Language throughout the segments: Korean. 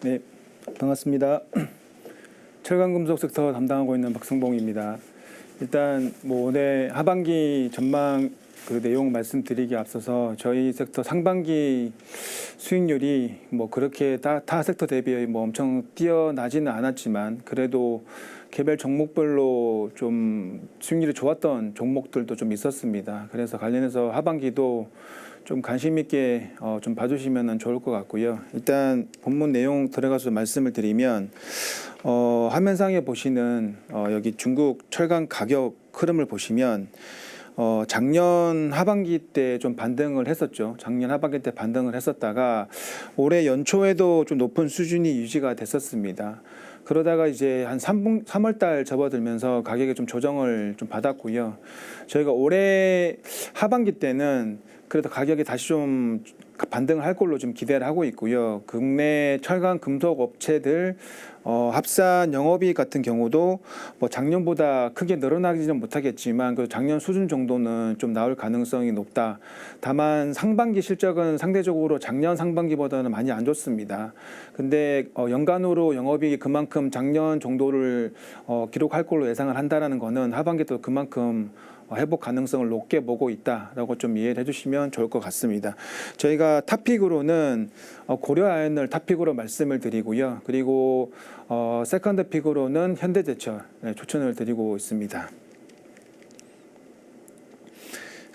네, 반갑습니다. 철강금속 섹터 담당하고 있는 박승봉입니다. 일단 올해 하반기 전망 그 내용 말씀드리기 앞서서 저희 섹터 상반기 수익률이 그렇게 타 섹터 대비 엄청 뛰어나지는 않았지만 그래도 개별 종목별로 좀 수익률이 좋았던 종목들도 좀 있었습니다. 그래서 관련해서 하반기도 좀 관심 있게 좀 봐주시면 좋을 것 같고요. 일단 본문 내용 들어가서 말씀을 드리면 화면상에 보시는 여기 중국 철강 가격 흐름을 보시면 작년 하반기 때 좀 반등을 했었죠. 작년 하반기 때 반등을 했었다가 올해 연초에도 좀 높은 수준이 유지가 됐었습니다. 그러다가 이제 한 3월 달 접어들면서 가격이 좀 조정을 좀 받았고요. 저희가 올해 하반기 때는 그래도 가격이 다시 좀 반등을 할 걸로 좀 기대를 하고 있고요. 국내 철강 금속 업체들 합산 영업이익 같은 경우도 작년보다 크게 늘어나지는 못하겠지만 그 작년 수준 정도는 좀 나올 가능성이 높다. 다만 상반기 실적은 상대적으로 작년 상반기보다는 많이 안 좋습니다. 근데 연간으로 영업이익이 그만큼 작년 정도를 기록할 걸로 예상을 한다라는 거는 하반기도 그만큼 회복 가능성을 높게 보고 있다라고 좀 이해를 해주시면 좋을 것 같습니다. 저희가 탑픽으로는 고려아연을 탑픽으로 말씀을 드리고요. 그리고 세컨드 픽으로는 현대제철 추천을 드리고 있습니다.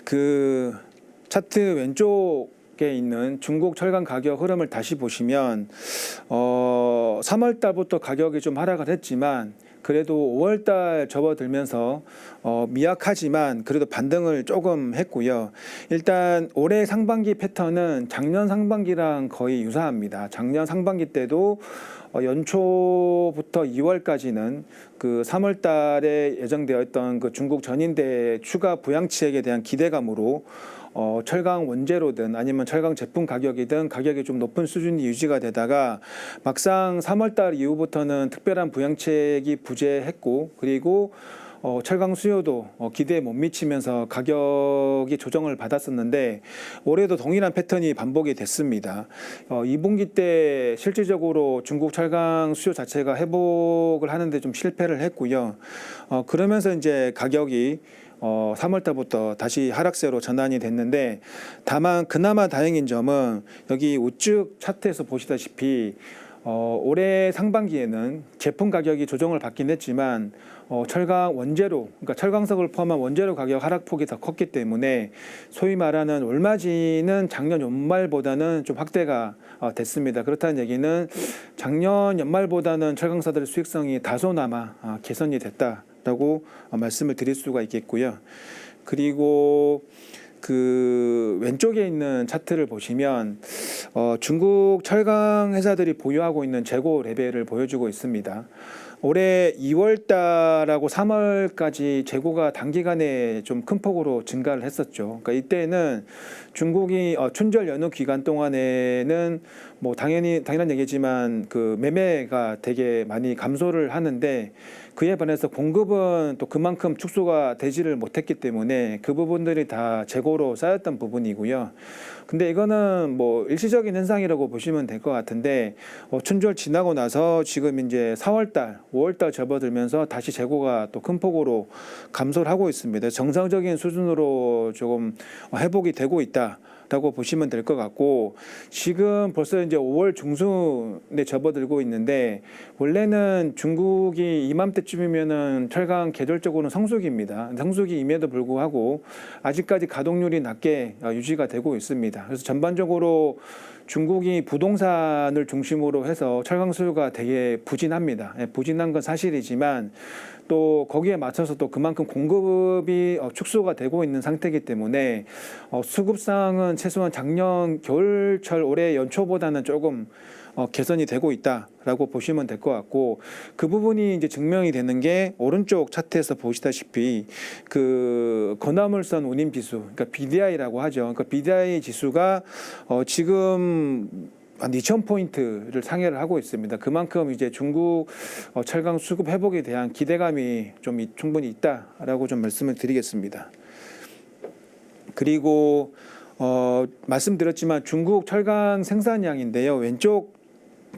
그 차트 왼쪽에 있는 중국 철강 가격 흐름을 다시 보시면 3월 달부터 가격이 좀 하락을 했지만 그래도 5월 달 접어들면서 미약하지만 그래도 반등을 조금 했고요. 일단 올해 상반기 패턴은 작년 상반기랑 거의 유사합니다. 작년 상반기 때도 연초부터 2월까지는 그 3월 달에 예정되어 있던 그 중국 전인대 추가 부양치액에 대한 기대감으로 철강 원재료든 아니면 철강 제품 가격이든 가격이 좀 높은 수준이 유지가 되다가 막상 3월 달 이후부터는 특별한 부양책이 부재했고 그리고 철강 수요도 기대에 못 미치면서 가격이 조정을 받았었는데 올해도 동일한 패턴이 반복이 됐습니다. 2분기 때 실질적으로 중국 철강 수요 자체가 회복을 하는데 좀 실패를 했고요. 그러면서 이제 가격이 3월 달부터 다시 하락세로 전환이 됐는데 다만 그나마 다행인 점은 여기 우측 차트에서 보시다시피 올해 상반기에는 제품 가격이 조정을 받긴 했지만 철강 원재료, 그러니까 철강석을 포함한 원재료 가격 하락폭이 더 컸기 때문에 소위 말하는 올마진은 작년 연말보다는 좀 확대가 됐습니다. 그렇다는 얘기는 작년 연말보다는 철강사들의 수익성이 다소나마 개선이 됐다라고 말씀을 드릴 수가 있겠고요. 그리고 그 왼쪽에 있는 차트를 보시면 중국 철강 회사들이 보유하고 있는 재고 레벨을 보여주고 있습니다. 올해 2월 달하고 3월까지 재고가 단기간에 좀 큰 폭으로 증가를 했었죠. 그러니까 이때는 중국이 춘절 연휴 기간 동안에는 당연한 얘기지만 그 매매가 되게 많이 감소를 하는데 그에 반해서 공급은 또 그만큼 축소가 되지를 못했기 때문에 그 부분들이 다 재고로 쌓였던 부분이고요. 근데 이거는 일시적인 현상이라고 보시면 될 것 같은데 춘절 지나고 나서 지금 이제 4월 달, 5월 달 접어들면서 다시 재고가 또 큰 폭으로 감소를 하고 있습니다. 정상적인 수준으로 조금 회복이 되고 있다라고 보시면 될 것 같고 지금 벌써 이제 5월 중순에 접어들고 있는데 원래는 중국이 이맘때쯤이면은 철강 계절적으로는 성수기입니다. 성수기임에도 불구하고 아직까지 가동률이 낮게 유지가 되고 있습니다. 그래서 전반적으로 중국이 부동산을 중심으로 해서 철강 수요가 되게 부진합니다. 부진한 건 사실이지만 또 거기에 맞춰서 또 그만큼 공급이 축소가 되고 있는 상태이기 때문에 수급상은 최소한 작년 겨울철 올해 연초보다는 조금 개선이 되고 있다라고 보시면 될 것 같고 그 부분이 이제 증명이 되는 게 오른쪽 차트에서 보시다시피 그 건화물선 운임 지수, 그러니까 BDI라고 하죠. 그러니까 BDI 지수가 지금 한 2,000포인트를 상회를 하고 있습니다. 그만큼 이제 중국 철강 수급 회복에 대한 기대감이 좀 충분히 있다라고 좀 말씀을 드리겠습니다. 그리고 말씀드렸지만 중국 철강 생산량인데요. 왼쪽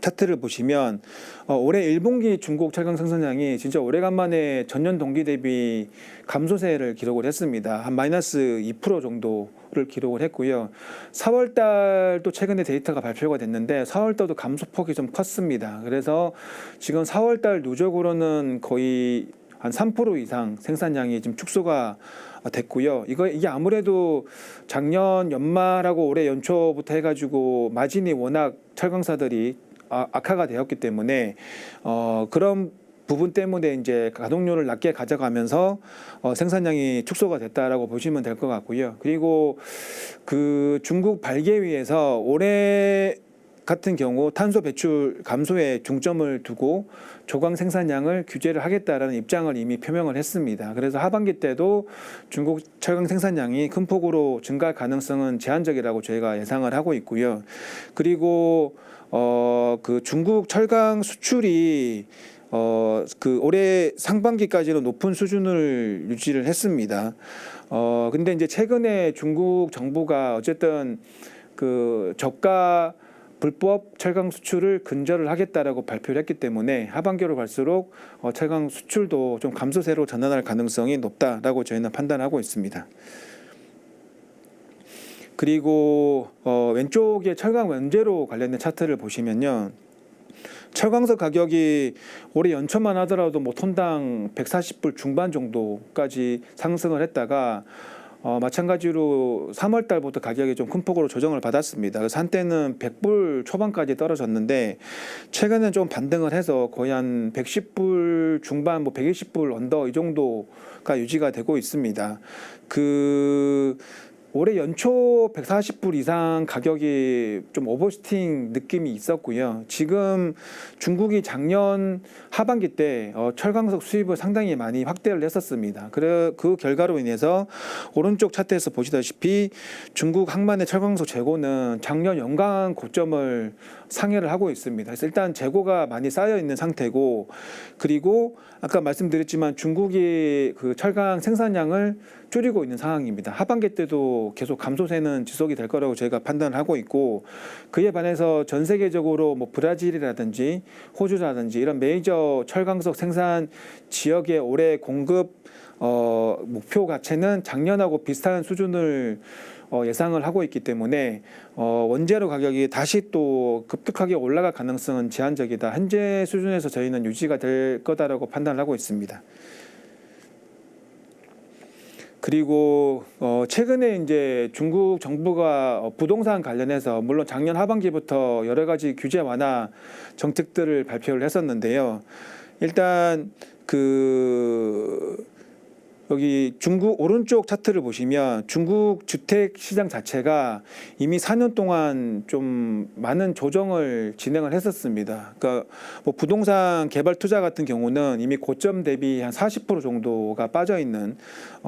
차트를 보시면 올해 1분기 중국 철강 생산량이 진짜 오래간만에 전년 동기 대비 감소세를 기록을 했습니다. 한 마이너스 2% 정도를 기록을 했고요. 4월 달도 최근에 데이터가 발표가 됐는데 4월 달도 감소폭이 좀 컸습니다. 그래서 지금 4월 달 누적으로는 거의 한 3% 이상 생산량이 지금 축소가 됐고요. 이게 아무래도 작년 연말하고 올해 연초부터 해가지고 마진이 워낙 철강사들이 악화가 되었기 때문에 그런 부분 때문에 이제 가동률을 낮게 가져가면서 생산량이 축소가 됐다라고 보시면 될 것 같고요. 그리고 그 중국 발개위에서 올해 같은 경우 탄소 배출 감소에 중점을 두고 조강 생산량을 규제를 하겠다라는 입장을 이미 표명을 했습니다. 그래서 하반기 때도 중국 철강 생산량이 큰 폭으로 증가할 가능성은 제한적이라고 저희가 예상을 하고 있고요. 그리고 그 중국 철강 수출이 그 올해 상반기까지는 높은 수준을 유지를 했습니다. 근데 이제 최근에 중국 정부가 어쨌든 그 저가 불법 철강 수출을 근절을 하겠다라고 발표를 했기 때문에 하반기로 갈수록 철강 수출도 좀 감소세로 전환할 가능성이 높다라고 저희는 판단하고 있습니다. 그리고 왼쪽에 철강 원재료 관련된 차트를 보시면요. 철강석 가격이 올해 연초만 하더라도 뭐 톤당 140불 중반 정도까지 상승을 했다가 마찬가지로 3월 달부터 가격이 좀 큰 폭으로 조정을 받았습니다. 그래서 한때는 100불 초반까지 떨어졌는데 최근엔 좀 반등을 해서 거의 한 110불 중반, 뭐 120불 언더 이 정도가 유지가 되고 있습니다. 올해 연초 140불 이상 가격이 좀 오버슈팅 느낌이 있었고요. 지금 중국이 작년 하반기 때 철강석 수입을 상당히 많이 확대를 했었습니다. 그 결과로 인해서 오른쪽 차트에서 보시다시피 중국 항만의 철강석 재고는 작년 연간 고점을 상회를 하고 있습니다. 그래서 일단 재고가 많이 쌓여 있는 상태고, 그리고 아까 말씀드렸지만 중국이 그 철강 생산량을 줄이고 있는 상황입니다. 하반기 때도 계속 감소세는 지속이 될 거라고 저희가 판단을 하고 있고, 그에 반해서 전 세계적으로 뭐 브라질이라든지 호주라든지 이런 메이저 철강석 생산 지역의 올해 공급 목표 가치는 작년하고 비슷한 수준을 예상을 하고 있기 때문에 원재료 가격이 다시 또 급격하게 올라갈 가능성은 제한적이다. 현재 수준에서 저희는 유지가 될 거다라고 판단을 하고 있습니다. 그리고 최근에 이제 중국 정부가 부동산 관련해서 물론 작년 하반기부터 여러 가지 규제 완화 정책들을 발표를 했었는데요. 일단 여기 중국 오른쪽 차트를 보시면 중국 주택 시장 자체가 이미 4년 동안 좀 많은 조정을 진행을 했었습니다. 그러니까 뭐 부동산 개발 투자 같은 경우는 이미 고점 대비 한 40% 정도가 빠져 있는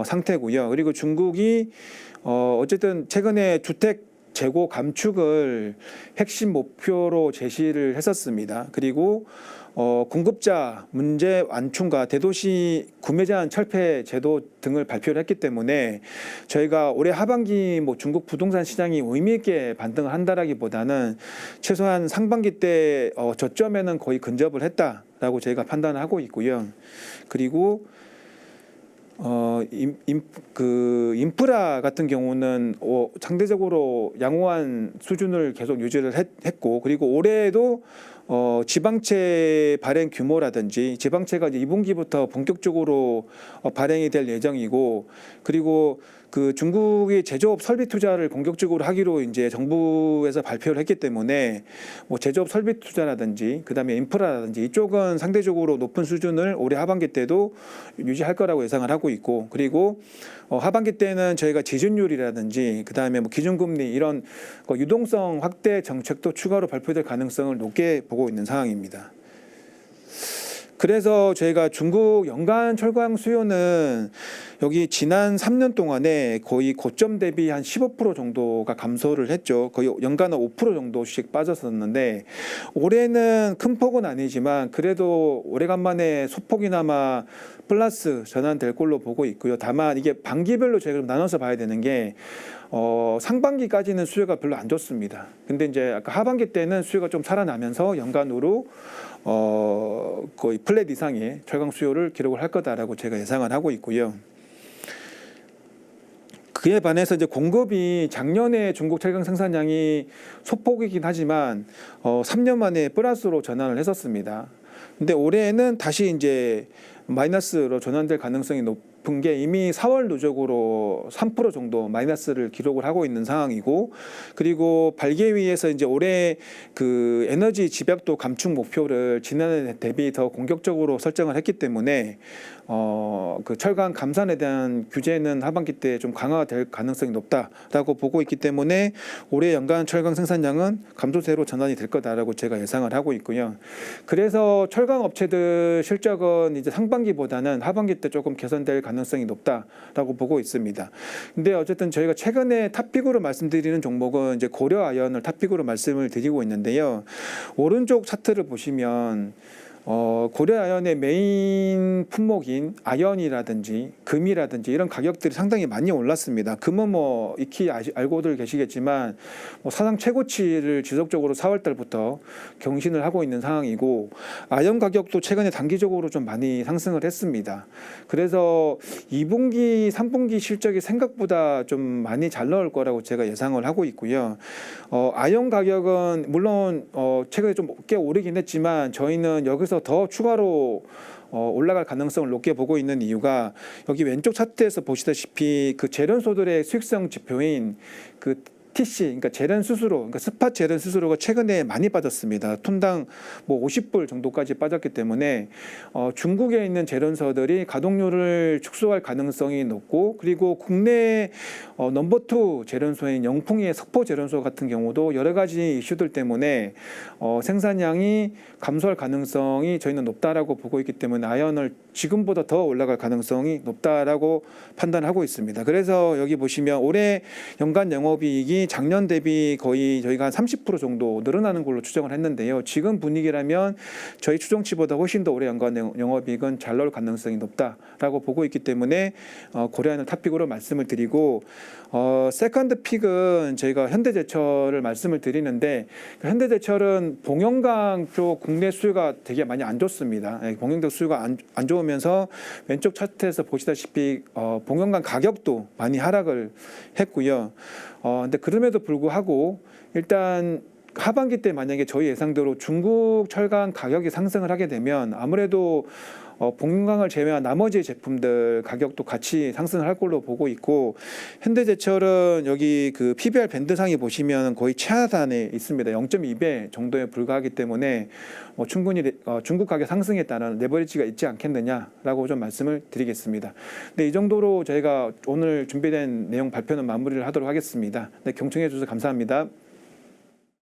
상태고요. 그리고 중국이 어쨌든 최근에 주택 재고 감축을 핵심 목표로 제시를 했었습니다. 그리고 공급자 문제 완충과 대도시 구매 제한 철폐 제도 등을 발표를 했기 때문에 저희가 올해 하반기 뭐 중국 부동산 시장이 의미 있게 반등을 한다라기보다는 최소한 상반기 때 저점에는 거의 근접을 했다라고 저희가 판단을 하고 있고요. 그리고 인프라 같은 경우는 상대적으로 양호한 수준을 계속 유지를 했고, 그리고 올해에도 지방채 발행 규모라든지 지방채가 이제 2분기부터 본격적으로 발행이 될 예정이고, 그리고 그 중국이 제조업 설비 투자를 공격적으로 하기로 이제 정부에서 발표를 했기 때문에 뭐 제조업 설비 투자라든지 그다음에 인프라라든지 이쪽은 상대적으로 높은 수준을 올해 하반기 때도 유지할 거라고 예상을 하고 있고, 그리고 하반기 때는 저희가 지준율이라든지 그다음에 뭐 기준금리 이런 유동성 확대 정책도 추가로 발표될 가능성을 높게 보고 있는 상황입니다. 그래서 저희가 중국 연간 철강 수요는 여기 지난 3년 동안에 거의 고점 대비 한 15% 정도가 감소를 했죠. 거의 연간 5% 정도씩 빠졌었는데 올해는 큰 폭은 아니지만 그래도 오래간만에 소폭이나마 플러스 전환될 걸로 보고 있고요. 다만 이게 반기별로 저희가 나눠서 봐야 되는 게 상반기까지는 수요가 별로 안 좋습니다. 근데 이제 아까 하반기 때는 수요가 좀 살아나면서 연간으로 거의 플랫 이상의 철강 수요를 기록을 할 거다라고 제가 예상을 하고 있고요. 그에 반해서 이제 공급이 작년에 중국 철강 생산량이 소폭이긴 하지만 3년 만에 플러스로 전환을 했었습니다. 근데 올해는 다시 이제 마이너스로 전환될 가능성이 높은 게 이미 4월 누적으로 3% 정도 마이너스를 기록을 하고 있는 상황이고, 그리고 발개위에서 이제 올해 그 에너지 집약도 감축 목표를 지난해 대비 더 공격적으로 설정을 했기 때문에 그 철강 감산에 대한 규제는 하반기 때 좀 강화가 될 가능성이 높다라고 보고 있기 때문에 올해 연간 철강 생산량은 감소세로 전환이 될 거다라고 제가 예상을 하고 있고요. 그래서 철강 업체들 실적은 이제 상반기보다는 하반기 때 조금 개선될 가능성이 높다라고 보고 있습니다. 근데 어쨌든 저희가 최근에 탑픽으로 말씀드리는 종목은 이제 고려 아연을 탑픽으로 말씀을 드리고 있는데요. 오른쪽 차트를 보시면 고려 아연의 메인 품목인 아연이라든지 금이라든지 이런 가격들이 상당히 많이 올랐습니다. 금은 뭐 익히 알고들 계시겠지만 사상 최고치를 지속적으로 4월 달부터 경신을 하고 있는 상황이고, 아연 가격도 최근에 단기적으로 좀 많이 상승을 했습니다. 그래서 2분기, 3분기 실적이 생각보다 좀 많이 잘 나올 거라고 제가 예상을 하고 있고요. 아연 가격은 물론 최근에 좀 꽤 오르긴 했지만 저희는 여기서 더 추가로 올라갈 가능성을 높게 보고 있는 이유가 여기 왼쪽 차트에서 보시다시피 그 재련소들의 수익성 지표인 그 TC, 그러니까 재련 수수료, 그러니까 스팟 재련 수수료가 최근에 많이 빠졌습니다. 톤당 뭐 50불 정도까지 빠졌기 때문에 중국에 있는 재련소들이 가동률을 축소할 가능성이 높고, 그리고 국내 넘버 2 재련소인 영풍의 석포 재련소 같은 경우도 여러 가지 이슈들 때문에 생산량이 감소할 가능성이 저희는 높다라고 보고 있기 때문에 아연을 지금보다 더 올라갈 가능성이 높다라고 판단하고 있습니다. 그래서 여기 보시면 올해 연간 영업이익이 작년 대비 거의 저희가 한 30% 정도 늘어나는 걸로 추정을 했는데요. 지금 분위기라면 저희 추정치보다 훨씬 더 올해 연간 영업이익은 잘 나올 가능성이 높다라고 보고 있기 때문에 고려아연을 탑픽으로 말씀을 드리고, 세컨드 픽은 저희가 현대제철을 말씀을 드리는데, 현대제철은 봉영강 쪽 국내 수요가 되게 많이 안 좋습니다. 봉영강 수요가 안 좋으면서 왼쪽 차트에서 보시다시피 봉영강 가격도 많이 하락을 했고요. 근데 그럼에도 불구하고 일단 하반기 때 만약에 저희 예상대로 중국 철강 가격이 상승을 하게 되면 아무래도 봉강을 제외한 나머지 제품들 가격도 같이 상승을 할 걸로 보고 있고, 현대제철은 여기 그 PBR 밴드상에 보시면 거의 최하단에 있습니다. 0.2배 정도에 불과하기 때문에 충분히 중국 가격 상승에 따른 레버리지가 있지 않겠느냐라고 좀 말씀을 드리겠습니다. 네, 이 정도로 저희가 오늘 준비된 내용 발표는 마무리를 하도록 하겠습니다. 네, 경청해 주셔서 감사합니다.